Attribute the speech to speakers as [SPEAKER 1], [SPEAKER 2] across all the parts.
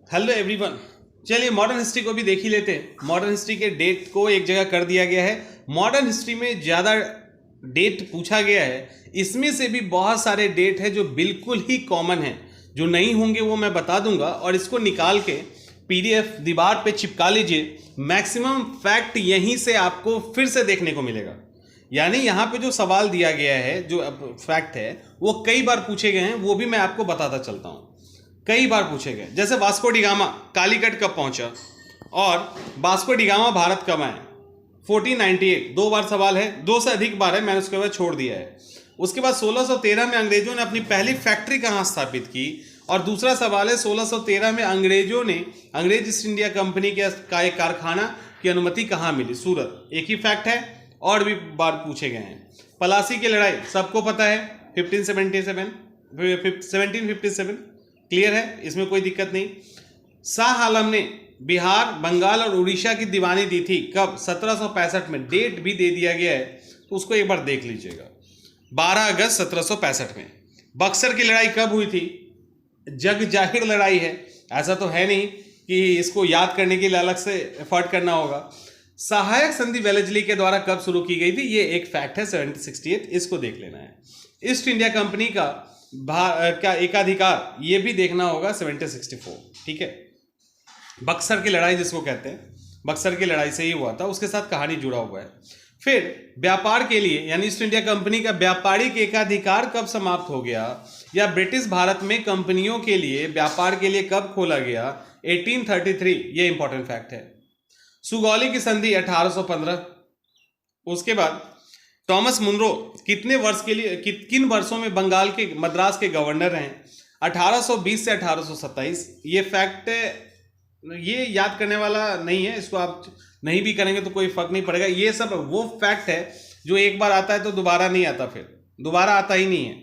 [SPEAKER 1] Hello everyone. चलिए modern history को भी देख ही लेते हैं। मॉडर्न हिस्ट्री के डेट को एक जगह कर दिया गया है। मॉडर्न हिस्ट्री में ज़्यादा डेट पूछा गया है, इसमें से भी बहुत सारे डेट है जो बिल्कुल ही कॉमन है। जो नहीं होंगे वो मैं बता दूंगा, और इसको निकाल के पीडीएफ दीवार पे चिपका लीजिए। मैक्सिमम फैक्ट यहीं से आपको फिर से देखने को मिलेगा। यानी यहाँ पे जो सवाल दिया गया है, जो फैक्ट है, वो कई बार पूछे गए हैं, वो भी मैं आपको बताता चलता हूँ। कई बार पूछे गए, जैसे वास्को डिगामा कालीकट कब पहुंचा और वास्को डिगामा भारत कब आए। 1498 दो बार सवाल है, दो से अधिक बार है, मैंने उसके बाद छोड़ दिया है। उसके बाद 1613 में अंग्रेजों ने अपनी पहली फैक्ट्री कहाँ स्थापित की, और दूसरा सवाल है 1613 में अंग्रेजों ने अंग्रेज ईस्ट इंडिया कंपनी का एक कारखाना की अनुमति कहाँ मिली। सूरत। एक ही फैक्ट है, और भी बार पूछे गए हैं। पलासी की लड़ाई सबको पता है, 1757 क्लियर है, इसमें कोई दिक्कत नहीं। शाह आलम ने बिहार, बंगाल और उड़ीसा की दीवानी दी थी कब? 1765 में। डेट भी दे दिया गया है, तो उसको एक बार देख लीजिएगा। 12 अगस्त 1765 में। बक्सर की लड़ाई कब हुई थी? जग जाहिर लड़ाई है, ऐसा तो है नहीं कि इसको याद करने के लिए अलग से एफर्ट करना होगा। सहायक संधि वेलेस्ली के द्वारा कब शुरू की गई थी? ये एक फैक्ट है, 1768, इसको देख लेना है। ईस्ट इंडिया कंपनी का एकाधिकार, ये भी देखना होगा, 1764। ठीक है। बक्सर की लड़ाई जिसको कहते हैं, बक्सर की लड़ाई से ही हुआ था, उसके साथ कहानी जुड़ा हुआ है। फिर व्यापार के लिए, यानी ईस्ट इंडिया कंपनी का व्यापारिक एकाधिकार कब समाप्त हो गया, या ब्रिटिश भारत में कंपनियों के लिए व्यापार के लिए कब खोला गया? 1833। ये इंपॉर्टेंट फैक्ट है। सुगौली की संधि 1815। उसके बाद टॉमस मुनरो कितने वर्ष के लिए, किन वर्षों में बंगाल के मद्रास के गवर्नर रहे? 1820 से 1827। ये फैक्ट ये याद करने वाला नहीं है, इसको आप नहीं भी करेंगे तो कोई फर्क नहीं पड़ेगा। ये सब वो फैक्ट है जो एक बार आता है तो दोबारा नहीं आता, फिर दोबारा आता ही नहीं है।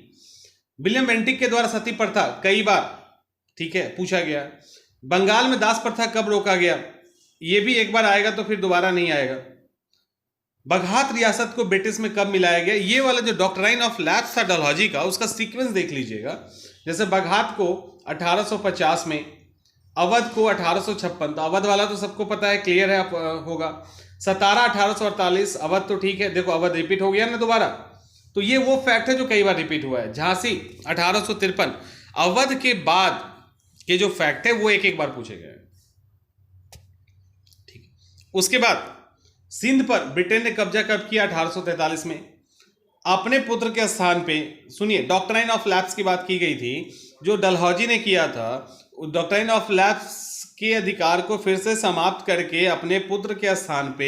[SPEAKER 1] विलियम बेंटिक के द्वारा सती प्रथा कई बार, ठीक है, पूछा गया। बंगाल में दास प्रथा कब रोका गया? ये भी एक बार आएगा तो फिर दोबारा नहीं आएगा। बगहात रियासत को ब्रिटिश में कब मिलाया गया? ये वाला जो डॉक्ट्राइन ऑफ लैप्स था डलहौजी का, उसका सीक्वेंस देख लीजिएगा। जैसे बगहात को 1850 में, अवध को 1856, तो अवध वाला तो सबको पता है, क्लियर है होगा। सतारा 1848, अवध तो ठीक है, देखो अवध रिपीट हो गया ना दोबारा, तो ये वो फैक्ट है जो कई बार रिपीट हुआ है। झांसी 1853। अवध के बाद के जो फैक्ट है वो एक एक बार पूछे गए। ठीक। उसके बाद सिंध पर ब्रिटेन ने कब्जा कब किया? 1843 में। अपने पुत्र के स्थान पे, सुनिए, डॉक्ट्राइन ऑफ लैप्स की बात की गई थी, जो डलहौजी ने किया था। डॉक्ट्राइन ऑफ लैप्स के अधिकार को फिर से समाप्त करके अपने पुत्र के स्थान पे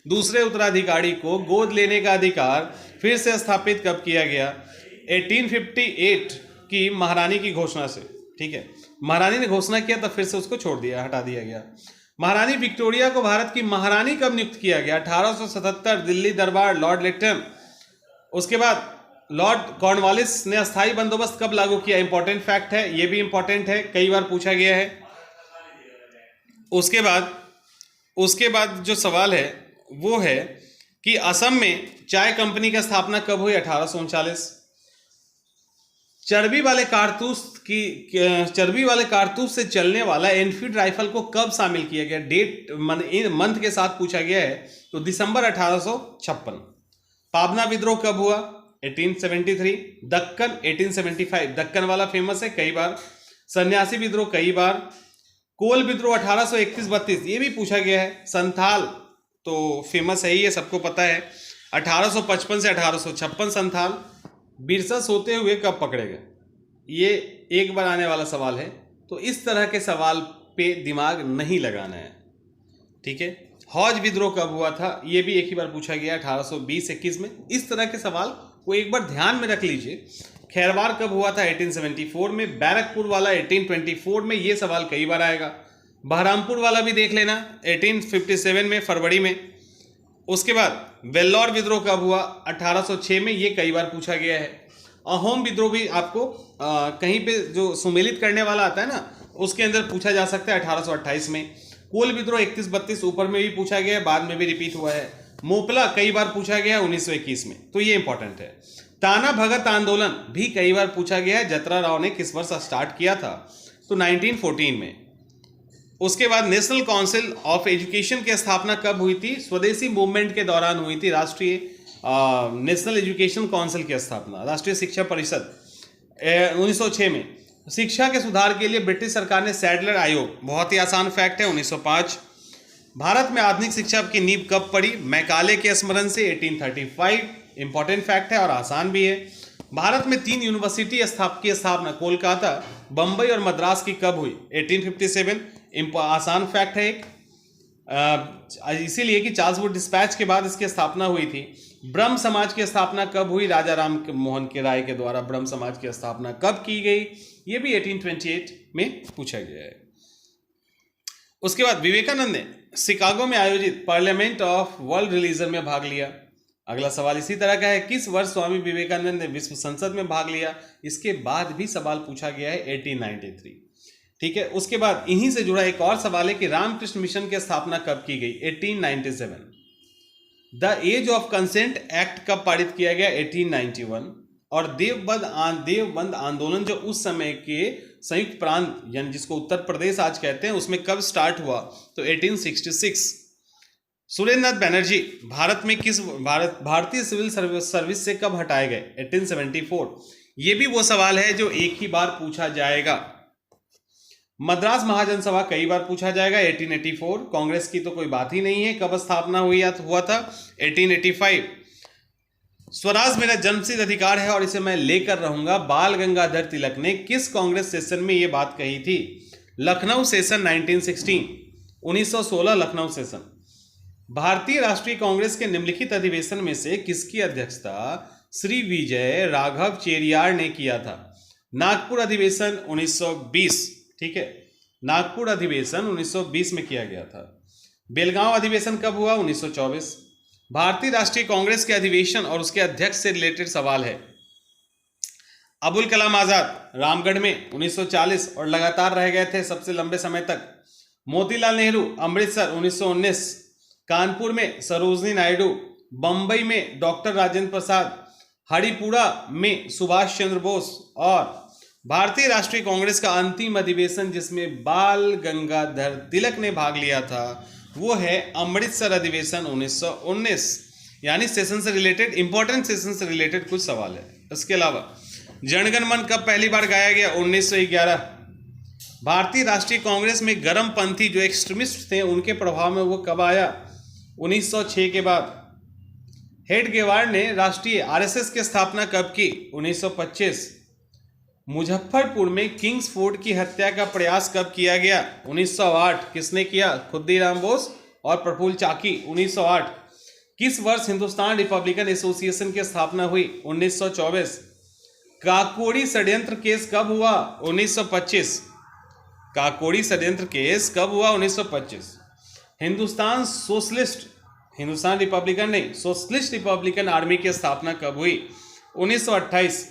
[SPEAKER 1] दूसरे उत्तराधिकारी को गोद लेने का अधिकार फिर से स्थापित कब किया गया? 1858 की महारानी की घोषणा से। ठीक है, महारानी ने घोषणा किया, तब फिर से उसको छोड़ दिया, हटा दिया गया। महारानी विक्टोरिया को भारत की महारानी कब नियुक्त किया गया? 1877, दिल्ली दरबार, लॉर्ड लिटन। उसके बाद लॉर्ड कॉर्नवालिस ने अस्थायी बंदोबस्त कब लागू किया? इंपॉर्टेंट फैक्ट है, ये भी इंपॉर्टेंट है, कई बार पूछा गया है। उसके बाद जो सवाल है वो है कि असम में चाय कंपनी की स्थापना कब हुई? 1839। चर्बी वाले कारतूस से चलने वाला एनफील्ड राइफल को कब शामिल किया गया? डेट मंथ के साथ पूछा गया है, तो दिसंबर 1856। पाबना विद्रोह कब हुआ? 1873। दक्कन 1875, दक्कन वाला फेमस है, कई बार। सन्यासी विद्रोह कई बार। कोल विद्रोह 1831-32, ये भी पूछा गया है। संथाल तो फेमस है ही, ये सबको पता है। 1855 से 1856 संथाल। बिरसा सोते हुए कब पकड़े गए? ये एक बार आने वाला सवाल है, तो इस तरह के सवाल पे दिमाग नहीं लगाना है। ठीक है। हौज विद्रोह कब हुआ था? ये भी एक ही बार पूछा गया, 1820-21 में। इस तरह के सवाल को एक बार ध्यान में रख लीजिए। खैरवार कब हुआ था? 1874 में। बैरकपुर वाला 1824 में, ये सवाल कई बार आएगा। बहरामपुर वाला भी देख लेना, 1857 में, फरवरी में। उसके बाद वेल्लौर विद्रोह कब हुआ? 1806 में, ये कई बार पूछा गया है। अहोम विद्रोह भी आपको कहीं पे जो सुमेलित करने वाला आता है ना, उसके अंदर पूछा जा सकता है, 1828 में। कोल विद्रोह 31-32 ऊपर में भी पूछा गया है, बाद में भी रिपीट हुआ है। मोपला कई बार पूछा गया है, 1921 में, तो ये इंपॉर्टेंट है। ताना भगत आंदोलन भी कई बार पूछा गया है, जतरा राव ने किस वर्ष स्टार्ट किया था? तो 1914 में। उसके बाद नेशनल काउंसिल ऑफ एजुकेशन की स्थापना कब हुई थी? स्वदेशी मूवमेंट के दौरान हुई थी। राष्ट्रीय नेशनल एजुकेशन काउंसिल की स्थापना, राष्ट्रीय शिक्षा परिषद 1906 में। शिक्षा के सुधार के लिए ब्रिटिश सरकार ने सैडलर आयोग, बहुत ही आसान फैक्ट है, 1905। भारत में आधुनिक शिक्षा की नींव कब पड़ी? मैकाले के स्मरण से 1835। इंपॉर्टेंट फैक्ट है और आसान भी है। भारत में 3 यूनिवर्सिटी की स्थापना कोलकाता, बंबई और मद्रास की कब हुई? 1857। आसान फैक्ट है एक, इसीलिए कि चार्ल्स वुड डिस्पैच के बाद इसकी स्थापना हुई थी। ब्रह्म समाज की स्थापना कब हुई? राजा राम मोहन के राय के द्वारा ब्रह्म समाज की स्थापना कब की गई? ये भी 1828 में पूछा गया है। उसके बाद विवेकानंद ने शिकागो में आयोजित पार्लियामेंट ऑफ वर्ल्ड रिलीजन में भाग लिया। अगला सवाल इसी तरह का है, किस वर्ष स्वामी विवेकानंद ने विश्व संसद में भाग लिया? इसके बाद भी सवाल पूछा गया है 1893। ठीक है, उसके बाद इन्हीं से जुड़ा एक और सवाल है कि रामकृष्ण मिशन की स्थापना कब की गई? 1897। The age of consent act कब पारित किया गया? 1891। और देवबंद आंदोलन जो उस समय के संयुक्त प्रांत यानी जिसको उत्तर प्रदेश आज कहते हैं उसमें कब स्टार्ट हुआ? तो 1866। सुरेंद्रनाथ बनर्जी भारतीय सिविल सर्विस से कब हटाए गए? 1874। ये भी वो सवाल है जो एक ही बार पूछा जाएगा। मद्रास महाजन सभा कई बार पूछा जाएगा। 1884। कांग्रेस की तो कोई बात ही नहीं है, कब स्थापना हुआ था? 1885। स्वराज मेरा जन्मसिद्ध अधिकार है और इसे मैं लेकर रहूंगा, बाल गंगाधर तिलक ने किस कांग्रेस सेशन में यह बात कही थी? Lucknow session 1916, 1916 Lucknow session. भारतीय राष्ट्रीय कांग्रेस के निम्नलिखित अधिवेशन में से किसकी अध्यक्षता श्री विजय राघव चेरियार ने किया था? नागपुर अधिवेशन 1920। ठीक है, नागपुर अधिवेशन 1920 में किया गया था। बेलगांव अधिवेशन कब हुआ? 1924। भारतीय राष्ट्रीय कांग्रेस के अधिवेशन और उसके अध्यक्ष से रिलेटेड सवाल है। अबुल कलाम आजाद रामगढ़ में 1940 और लगातार रह गए थे सबसे लंबे समय तक। मोतीलाल नेहरू अमृतसर 1919, कानपुर में सरोजनी नायडू, बंबई में डॉक्टर राजेंद्र प्रसाद, हरिपुरा में सुभाष चंद्र बोस और भारतीय राष्ट्रीय कांग्रेस का अंतिम अधिवेशन जिसमें बाल गंगाधर तिलक ने भाग लिया था वो है अमृतसर अधिवेशन 1919। यानी सेशन से रिलेटेड, इंपॉर्टेंट सेशन से रिलेटेड कुछ सवाल है। इसके अलावा जनगण मन कब पहली बार गाया गया? 1911। भारतीय राष्ट्रीय कांग्रेस में गर्मपंथी जो एक्सट्रीमिस्ट थे उनके प्रभाव में वो कब आया? 1906 के बाद। हेडगेवार ने राष्ट्रीय आरएसएस की स्थापना कब की? 1925। मुजफ्फरपुर में किंग्स फोर्ट की हत्या का प्रयास कब किया गया? 1908। किसने किया? खुद्दीराम बोस और प्रफुल्ल चाकी। 1908। किस वर्ष हिंदुस्तान रिपब्लिकन एसोसिएशन की स्थापना हुई? 1924। काकोड़ी षड्यंत्र केस कब हुआ? 1925। काकोड़ी षड्यंत्र केस कब हुआ? 1925। हिंदुस्तान सोशलिस्ट रिपब्लिकन आर्मी की स्थापना कब हुई? 1928।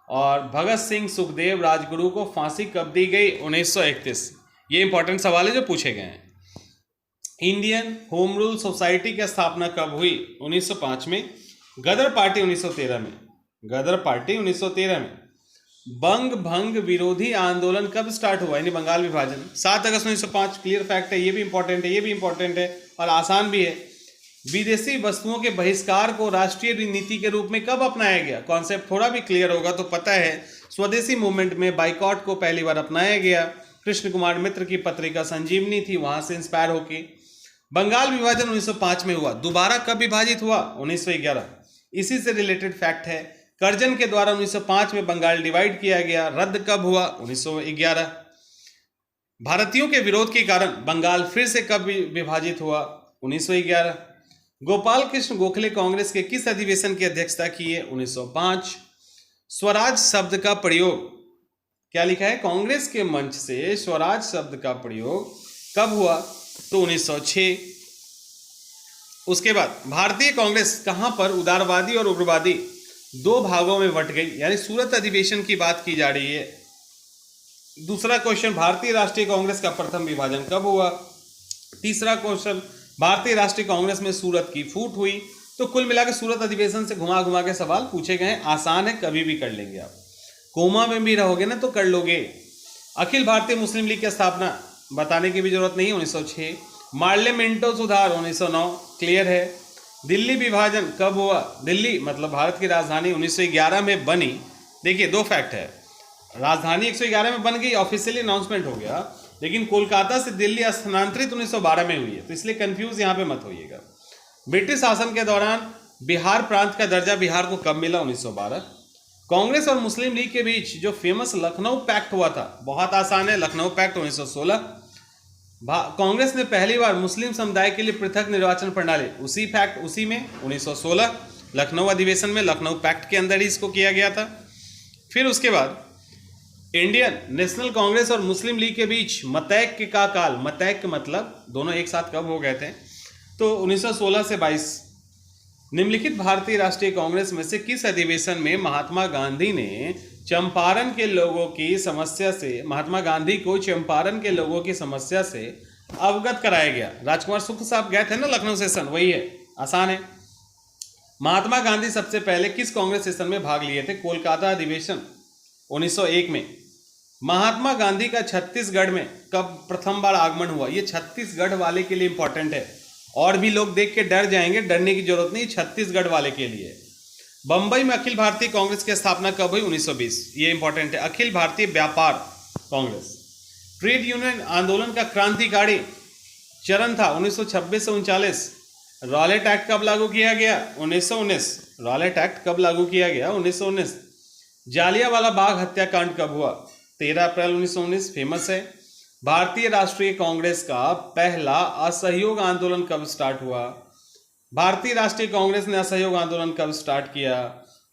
[SPEAKER 1] और भगत सिंह सुखदेव राजगुरु को फांसी कब दी गई? 1931। ये इंपॉर्टेंट सवाल है जो पूछे गए हैं। इंडियन होम रूल सोसाइटी की स्थापना कब हुई? 1905 में। गदर पार्टी 1913 में। बंग भंग विरोधी आंदोलन कब स्टार्ट हुआ? यानी बंगाल विभाजन 7 अगस्त 1905। क्लियर फैक्ट है, ये भी इंपॉर्टेंट है और आसान भी है। विदेशी वस्तुओं के बहिष्कार को राष्ट्रीय नीति के रूप में कब अपनाया गया? कॉन्सेप्ट थोड़ा भी क्लियर होगा तो पता है। स्वदेशी मूवमेंट में बाइकॉट को पहली बार अपनाया गया। कृष्ण कुमार मित्र की पत्रिका संजीवनी थी, वहां से इंस्पायर होके। बंगाल विभाजन 1905 में हुआ। दोबारा कब विभाजित हुआ? 1911। इसी से रिलेटेड फैक्ट है। कर्जन के द्वारा 1905 में बंगाल डिवाइड किया गया। रद्द कब हुआ? 1911। भारतीयों के विरोध के कारण बंगाल फिर से कब विभाजित हुआ? 1911। गोपाल कृष्ण गोखले कांग्रेस के किस अधिवेशन की अध्यक्षता की है? 1905। स्वराज शब्द का प्रयोग, क्या लिखा है? कांग्रेस के मंच से स्वराज शब्द का प्रयोग कब हुआ? तो 1906। उसके बाद भारतीय कांग्रेस कहां पर उदारवादी और उग्रवादी दो भागों में बंट गई? यानी सूरत अधिवेशन की बात की जा रही है। दूसरा क्वेश्चन, भारतीय राष्ट्रीय कांग्रेस का प्रथम विभाजन कब हुआ? तीसरा क्वेश्चन, भारतीय राष्ट्रीय कांग्रेस में सूरत की फूट हुई। तो कुल मिलाकर सूरत अधिवेशन से घुमा घुमा के सवाल पूछे गए हैं। आसान है, कभी भी कर लेंगे आप। कोमा में भी रहोगे ना तो कर लोगे। अखिल भारतीय मुस्लिम लीग की स्थापना बताने की भी जरूरत नहीं, 1906। पार्लियामेंटो सुधार 1909, क्लियर है। दिल्ली विभाजन कब हुआ? दिल्ली मतलब भारत की राजधानी 1911 में बनी। देखिए दो फैक्ट है, राजधानी 111 में बन गई, ऑफिशियली अनाउंसमेंट हो गया, लेकिन कोलकाता से दिल्ली स्थानांतरित 1912 में हुई है, तो इसलिए कंफ्यूज यहां पे मत होइएगा। ब्रिटिश शासन के दौरान बिहार प्रांत का दर्जा बिहार को कब मिला? 1912। कांग्रेस और मुस्लिम लीग के बीच जो फेमस लखनऊ पैक्ट हुआ था, बहुत आसान है, लखनऊ पैक्ट 1916। कांग्रेस ने पहली बार मुस्लिम समुदाय के लिए पृथक निर्वाचन प्रणाली, उसी में 1916 लखनऊ अधिवेशन में, लखनऊ पैक्ट के अंदर ही इसको किया गया था। फिर उसके बाद इंडियन नेशनल कांग्रेस और मुस्लिम लीग के बीच मतैक्य का काल, मतैक्य मतलब दोनों एक साथ कब हो गए थे? तो 1916 से 22। निम्नलिखित भारतीय राष्ट्रीय कांग्रेस में से किस अधिवेशन में महात्मा गांधी ने चंपारण के लोगों की समस्या से, महात्मा गांधी को चंपारण के लोगों की समस्या से अवगत कराया गया? राजकुमार शुक्ल साहब गए थे ना लखनऊ सेशन, वही है, आसान है। महात्मा गांधी सबसे पहले किस कांग्रेस सेशन में भाग लिए थे? कोलकाता अधिवेशन 1901 में। महात्मा गांधी का छत्तीसगढ़ में कब प्रथम बार आगमन हुआ? ये छत्तीसगढ़ वाले के लिए इंपॉर्टेंट है, और भी लोग देख के डर जाएंगे, डरने की जरूरत नहीं, छत्तीसगढ़ वाले के लिए। बंबई में अखिल भारतीय कांग्रेस की स्थापना कब हुई? 1920, ये इंपॉर्टेंट है, अखिल भारतीय व्यापार कांग्रेस। ट्रेड यूनियन आंदोलन का क्रांतिकारी चरण था 1926 से 39। रॉलेट एक्ट कब लागू किया गया? 1919। रॉलेट एक्ट कब लागू किया गया? 1919। जालियांवाला बाग हत्याकांड कब हुआ? 13 अप्रैल 1919, फेमस है। भारतीय राष्ट्रीय कांग्रेस का पहला असहयोग आंदोलन कब स्टार्ट हुआ? भारतीय राष्ट्रीय कांग्रेस ने असहयोग आंदोलन कब स्टार्ट किया?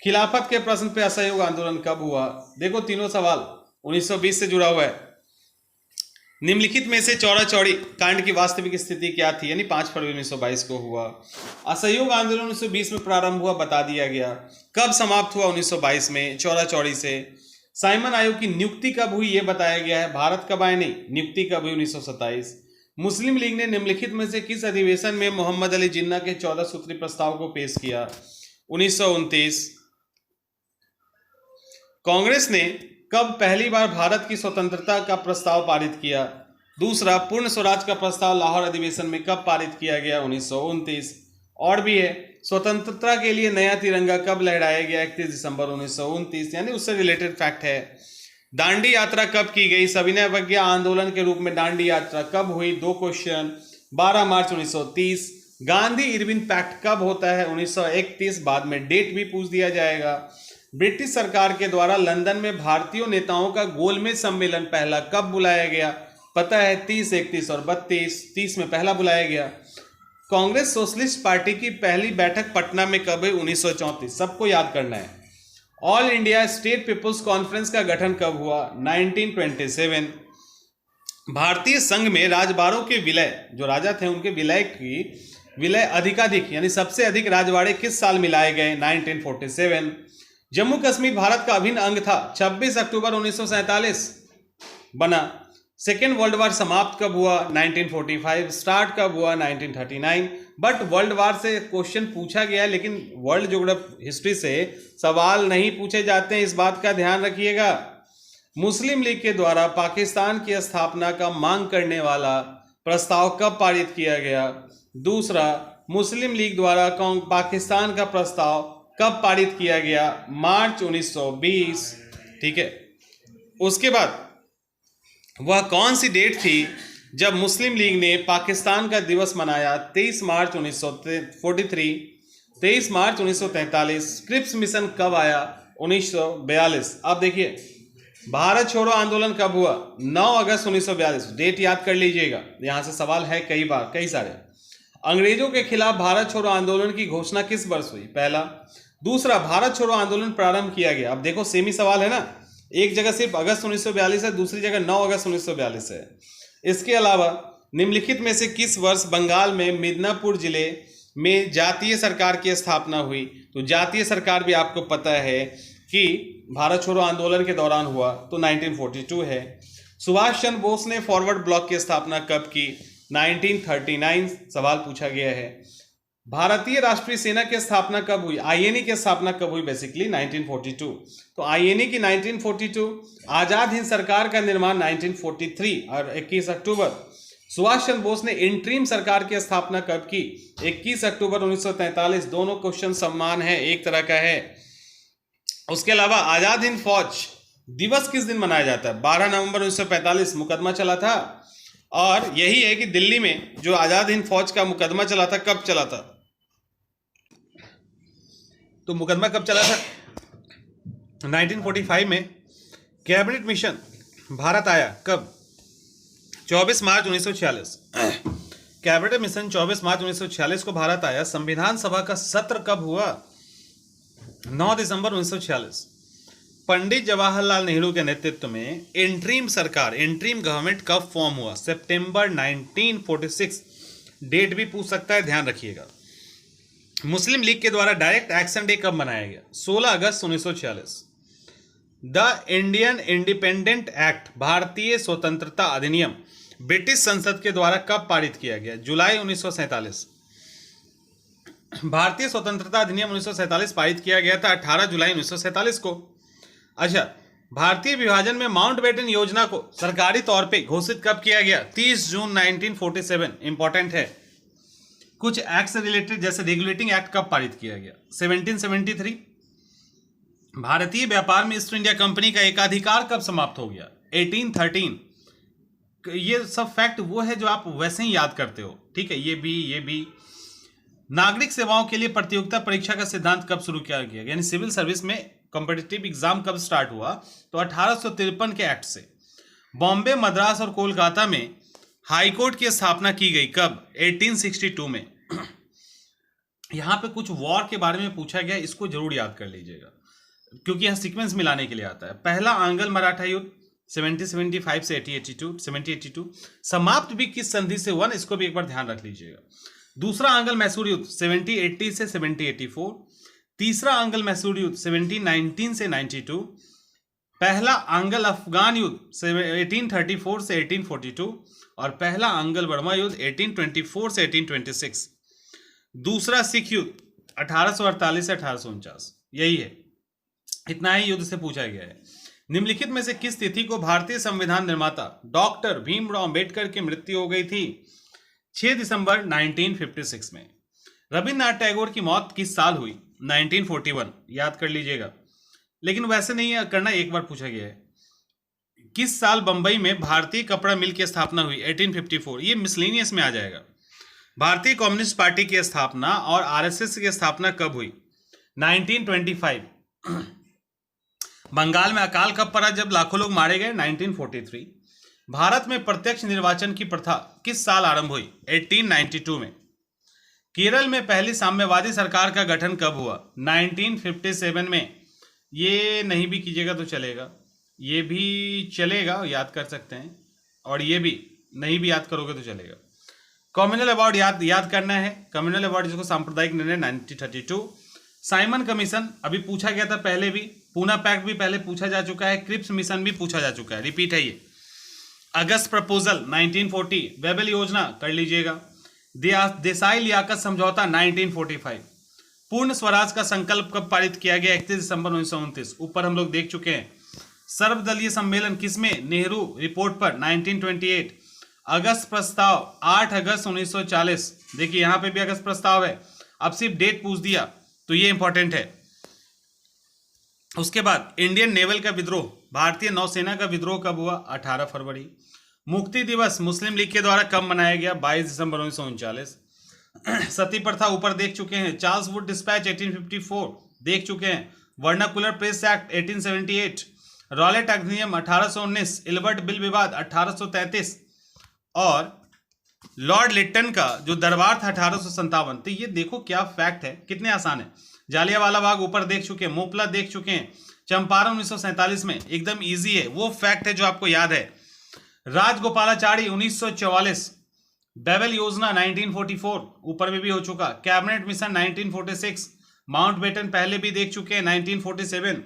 [SPEAKER 1] खिलाफत के प्रश्न पे असहयोग आंदोलन कब हुआ? देखो तीनों सवाल 1920 से जुड़ा हुआ है। निम्नलिखित में से चौरा चौड़ी कांड की वास्तविक स्थिति क्या थी? यानी 5 फरवरी 1922 को हुआ। असहयोग आंदोलन 1920 में प्रारंभ हुआ, बता दिया गया। कब समाप्त हुआ? 1922 में, चौरा चौड़ी से। साइमन आयोग की नियुक्ति कब हुई? यह बताया गया है। भारत कब आए? नहीं, नियुक्ति कब हुई? 1927। मुस्लिम लीग ने निम्नलिखित में से किस अधिवेशन में मोहम्मद अली जिन्ना के 14 सूत्री प्रस्ताव को पेश किया? 1929। कांग्रेस ने कब पहली बार भारत की स्वतंत्रता का प्रस्ताव पारित किया? दूसरा, पूर्ण स्वराज का प्रस्ताव लाहौर अधिवेशन में कब पारित किया गया? 1929। और भी है, स्वतंत्रता के लिए नया तिरंगा कब लहराया गया? 31 दिसंबर 1929, यानी उससे रिलेटेड फैक्ट है। दांडी यात्रा कब की गई? सविनय अवज्ञा आंदोलन के रूप में दांडी यात्रा कब हुई? 2 क्वेश्चन। 12 मार्च 1930। गांधी इरविन पैक्ट कब होता है? 1931, बाद में डेट भी पूछ दिया जाएगा। ब्रिटिश सरकार के द्वारा लंदन में भारतीय नेताओं का गोलमेज सम्मेलन पहला कब बुलाया गया? पता है, 30, 31 और 32। 30 में पहला बुलाया गया। कांग्रेस सोशलिस्ट पार्टी की पहली बैठक पटना में कब हुई? 1934, सबको याद करना है। All India State People's Conference का गठन कब हुआ? 1927। भारतीय संघ में राजबाड़ों के विलय, जो राजा थे उनके विलय अधिकाधिक यानी सबसे अधिक राजवाड़े किस साल मिलाए गए? 1947। जम्मू कश्मीर भारत का अभिन्न अंग था, 26 अक्टूबर 1947 बना। सेकेंड वर्ल्ड वार समाप्त कब हुआ? 1945। स्टार्ट कब हुआ? 1939। बट वर्ल्ड वार से क्वेश्चन पूछा गया है, लेकिन वर्ल्ड ज्योग्राफी हिस्ट्री से सवाल नहीं पूछे जाते हैं, इस बात का ध्यान रखिएगा। मुस्लिम लीग के द्वारा पाकिस्तान की स्थापना का मांग करने वाला प्रस्ताव कब पारित किया गया? दूसरा, मुस्लिम लीग द्वारा पाकिस्तान का प्रस्ताव कब पारित किया गया? मार्च 1920। ठीक है। उसके बाद वह कौन सी डेट थी जब मुस्लिम लीग ने पाकिस्तान का दिवस मनाया? 23 मार्च 1943। 23 मार्च 1943। क्रिप्स मिशन कब आया? 1942। अब देखिए, भारत छोड़ो आंदोलन कब हुआ? 9 अगस्त 1942। डेट याद कर लीजिएगा, यहां से सवाल है कई बार, कई सारे। अंग्रेजों के खिलाफ भारत छोड़ो आंदोलन की घोषणा किस वर्ष हुई? पहला। दूसरा, भारत छोड़ो आंदोलन प्रारंभ किया गया। अब देखो सेमी सवाल है ना, एक जगह सिर्फ अगस्त 1942 है, दूसरी जगह 9 अगस्त 1942 है। इसके अलावा निम्नलिखित में से किस वर्ष बंगाल में मिदनापुर जिले में जातीय सरकार की स्थापना हुई? तो जातीय सरकार भी आपको पता है कि भारत छोड़ो आंदोलन के दौरान हुआ, तो 1942 है। सुभाष चंद्र बोस ने फॉरवर्ड ब्लॉक की स्थापना कब की? 1939 सवाल पूछा गया है। भारतीय राष्ट्रीय सेना की स्थापना कब हुई? आईएनए की स्थापना कब हुई? बेसिकली 1942। तो आईएनए की 1942, आजाद हिंद सरकार का निर्माण 1943 और 21 अक्टूबर। सुभाष चंद्र बोस ने इंटरिम सरकार की स्थापना कब की? 21 अक्टूबर 1943। दोनों क्वेश्चन समान है, एक तरह का है। उसके अलावा आजाद हिंद फौज दिवस किस दिन मनाया जाता है? 12 नवंबर 1945 मुकदमा चला था, और यही है कि दिल्ली में जो आजाद हिंद फौज का मुकदमा चला था, कब चला था? तो मुकदमा कब चला था? 1945 में। कैबिनेट मिशन भारत आया कब? 24 मार्च 1946। कैबिनेट मिशन 24 मार्च 1946 को भारत आया। संविधान सभा का सत्र कब हुआ? 9 दिसंबर 1946। पंडित जवाहरलाल नेहरू के नेतृत्व में इंटरिम सरकार, इंटरिम गवर्नमेंट कब फॉर्म हुआ? सितंबर 1946। डेट भी पूछ सकता है, ध्यान रखिएगा। मुस्लिम लीग के द्वारा डायरेक्ट एक्शन डे कब मनाया गया? 16 अगस्त 1946। द इंडियन इंडिपेंडेंट एक्ट, भारतीय स्वतंत्रता अधिनियम, ब्रिटिश संसद के द्वारा कब पारित किया गया? जुलाई 1947। भारतीय स्वतंत्रता अधिनियम 1947 पारित किया गया था 18 जुलाई 1947 को। अच्छा, भारतीय विभाजन में माउंटबेटन योजना को सरकारी तौर पे घोषित कब किया गया? 30 जून 1947। इंपॉर्टेंट है। कुछ एक्ट से रिलेटेड, जैसे रेगुलेटिंग एक्ट कब पारित किया गया? 1773। भारतीय व्यापार में ईस्ट इंडिया कंपनी का एकाधिकार कब समाप्त हो गया? 1813। ये सब फैक्ट वो है जो आप वैसे ही याद करते हो, ठीक है। ये भी। नागरिक सेवाओं के लिए प्रतियोगिता परीक्षा का सिद्धांत कब शुरू किया गया? यानी सिविल सर्विस में कॉम्पिटिटिव एग्जाम कब स्टार्ट हुआ? तो 1853 के एक्ट से। बॉम्बे, मद्रास और कोलकाता में हाईकोर्ट की स्थापना की गई कब? 1862 में। यहां पे कुछ वॉर के बारे में पूछा गया, इसको जरूर याद कर लीजिएगा, क्योंकि यह सीक्वेंस मिलाने के लिए आता है। पहला आंग्ल मराठा युद्ध 1775 से 1782 समाप्त भी किस संधि से हुआ, इसको भी एक बार ध्यान रख लीजिएगा। दूसरा आंग्ल मैसूर युद्ध 1780 से 1784। तीसरा आंग्ल मैसूर युद्ध 1719 से 92। पहला आंग्ल अफगान युद्ध 1834 से 1842 और पहला आंग्ल बर्मा युद्ध 1824 से 1826। दूसरा सिख युद्ध 1848 से 1849। यही है, इतना ही युद्ध से पूछा गया है। निम्नलिखित में से किस तिथि को भारतीय संविधान निर्माता डॉक्टर भीमराव अंबेडकर की मृत्यु हो गई थी? 6 दिसंबर 1956 में। रविन्द्रनाथ टैगोर की मौत किस साल हुई? 1941। याद कर लीजिएगा, लेकिन वैसे नहीं करना, एक बार पूछा गया है। किस साल बंबई में भारतीय कपड़ा मिल की स्थापना हुई? 1854। ये मिसलेनियस में आ जाएगा। भारतीय कम्युनिस्ट पार्टी की स्थापना और आरएसएस की स्थापना कब हुई? 1925। बंगाल में अकाल कब पड़ा जब लाखों लोग मारे गए? 1943। भारत में प्रत्यक्ष निर्वाचन की प्रथा किस साल आरंभ हुई? 1892 में। केरल में पहली साम्यवादी सरकार का गठन कब हुआ? 1957 में। ये नहीं भी कीजिएगा तो चलेगा, ये भी चलेगा, याद कर सकते हैं, और ये भी नहीं भी याद करोगे तो चलेगा। कम्युनल अवार्ड याद करना है। कम्युनल अवार्ड जिसको सांप्रदायिक निर्णय 1932। साइमन कमीशन अभी पूछा गया था पहले भी। पूना पैक्ट भी पहले पूछा जा चुका है। क्रिप्स मिशन भी पूछा जा चुका है, रिपीट है ये। अगस्त प्रपोजल 1940। वेबल योजना कर लीजिएगा। देसाई लियाकत समझौता 1945। पूर्ण स्वराज का संकल्प कब पारित किया गया? 31 दिसंबर 1929। ऊपर हम लोग देख चुके हैं। सर्वदलीय सम्मेलन किसमें? नेहरू रिपोर्ट पर 1928। अगस्त प्रस्ताव 8 अगस्त 1940। देखिए यहां पे भी अगस्त प्रस्ताव है, अब सिर्फ डेट पूछ दिया तो ये इंपॉर्टेंट है। उसके बाद इंडियन नेवल का विद्रोह, भारतीय नौसेना का विद्रोह कब हुआ? 18 फरवरी। मुक्ति दिवस मुस्लिम लीग के द्वारा कब मनाया गया? 22 दिसंबर 1939। सती प्रथा ऊपर देख चुके हैं। चार्ल्स वुड डिस्पैच 1854 देख चुके हैं। Vernacular press act 1878। रॉलेट अधिनियम 1819। इल्बर्ट बिल विवाद 1833 और लॉर्ड लिट्टन का जो दरबार था 1857। तो ये देखो क्या फैक्ट है, कितने आसान है। जालियांवाला बाग ऊपर देख चुके हैं। मोपला देख चुके हैं। चंपारण 1947 में, एकदम इजी है, वो फैक्ट है जो आपको याद है। राजगोपालाचारी 1944। बेबल योजना 1944 ऊपर में भी हो चुका। Cabinet mission 1946। माउंटबेटन पहले भी देख चुके हैं 1947।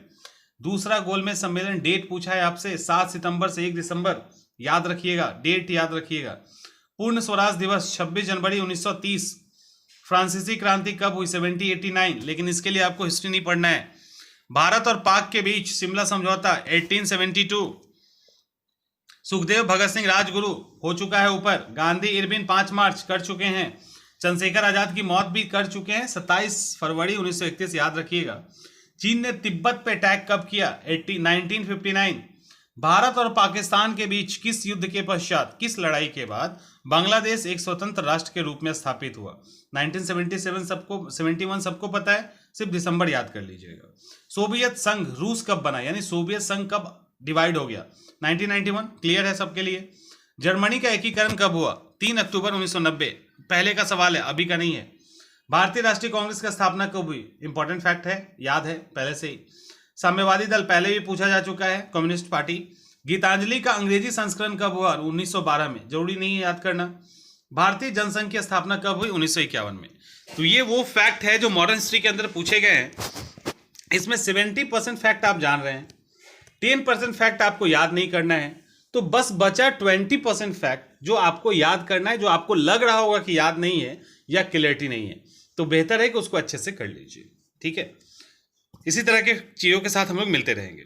[SPEAKER 1] दूसरा गोलमेज सम्मेलन डेट पूछा है आपसे 7 सितंबर से 1 दिसंबर। याद रखिएगा, डेट याद रखिएगा। पूर्ण स्वराज दिवस 26 जनवरी 1930। फ्रांसीसी क्रांति कब हुई? 1789, लेकिन इसके लिए आपको हिस्ट्री नहीं पढ़ना है। भारत और पाक के बीच शिमला समझौता 1872। सुखदेव भगत सिंह राजगुरु हो चुका है ऊपर। गांधी इरविन 5 मार्च कर चुके हैं। चंद्रशेखर आजाद की मौत भी कर चुके हैं 27 फरवरी 1931, याद रखिएगा। चीन ने तिब्बत पे अटैक कब किया? 1959। भारत और पाकिस्तान के बीच किस युद्ध के पश्चात, किस लड़ाई के बाद बांग्लादेश एक स्वतंत्र राष्ट्र के रूप में स्थापित हुआ? 1977 सबको, 71 सबको पता है, सिर्फ दिसंबर याद कर लीजिएगा। सोवियत संघ रूस कब बना, यानी सोवियत संघ कब डिवाइड हो गया? 1991, क्लियर है सबके लिए। जर्मनी का एकीकरण कब हुआ? 3 अक्टूबर 1990। पहले का सवाल है, अभी का नहीं है। भारतीय राष्ट्रीय कांग्रेस का स्थापना कब हुई? इंपॉर्टेंट फैक्ट है, याद है पहले से ही। साम्यवादी दल पहले भी पूछा जा चुका है, कम्युनिस्ट पार्टी। गीतांजलि का अंग्रेजी संस्करण कब हुआ? 1912 में, जरूरी नहीं है याद करना। भारतीय जनसंघ की स्थापना कब हुई? 1951 में। तो ये वो फैक्ट है जो मॉडर्न हिस्ट्री के अंदर पूछे गए हैं। इसमें 70% फैक्ट आप जान रहे हैं, 10% फैक्ट आपको याद नहीं करना है, तो बस बचा 20% फैक्ट जो आपको याद करना है, जो आपको लग रहा होगा कि याद नहीं है या क्लैरिटी नहीं है, तो बेहतर है कि उसको अच्छे से कर लीजिए। ठीक है, इसी तरह के चीज़ों के साथ हम लोग मिलते रहेंगे।